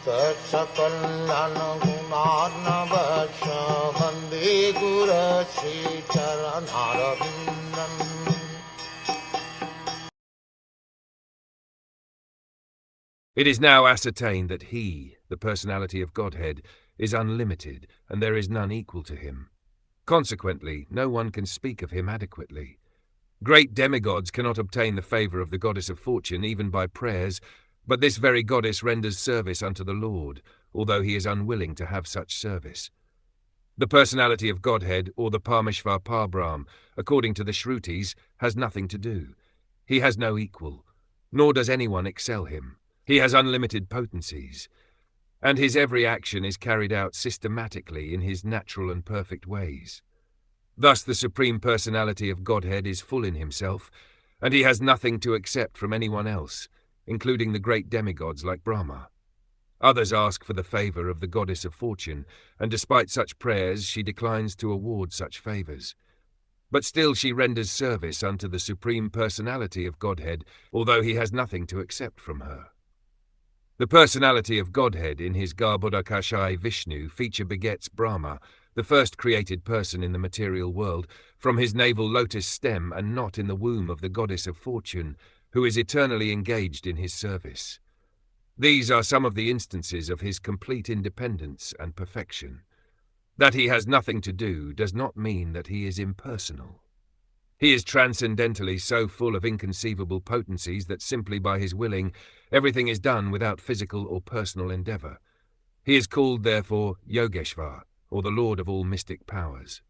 Sakal Gunar Vande Guru Sri Charanaravindan. It is now ascertained that he, the personality of Godhead, is unlimited, and there is none equal to him. Consequently, no one can speak of him adequately. Great demigods cannot obtain the favor of the goddess of fortune even by prayers, but this very goddess renders service unto the Lord, although he is unwilling to have such service. The personality of Godhead, or the Parmeshvar Parbrahm, according to the Shrutis, has nothing to do. He has no equal, nor does anyone excel him. He has unlimited potencies, and his every action is carried out systematically in his natural and perfect ways. Thus the Supreme Personality of Godhead is full in himself, and he has nothing to accept from anyone else, including the great demigods like Brahma. Others ask for the favor of the goddess of fortune, and despite such prayers she declines to award such favors. But still she renders service unto the Supreme Personality of Godhead, although he has nothing to accept from her. The personality of Godhead in his Garbhodakashai Vishnu feature begets Brahma, the first created person in the material world, from his navel lotus stem and not in the womb of the goddess of fortune, who is eternally engaged in his service. These are some of the instances of his complete independence and perfection. That he has nothing to do does not mean that he is impersonal. He is transcendentally so full of inconceivable potencies that simply by his willing, everything is done without physical or personal endeavor. He is called, therefore, Yogeshvar, or the Lord of all mystic powers.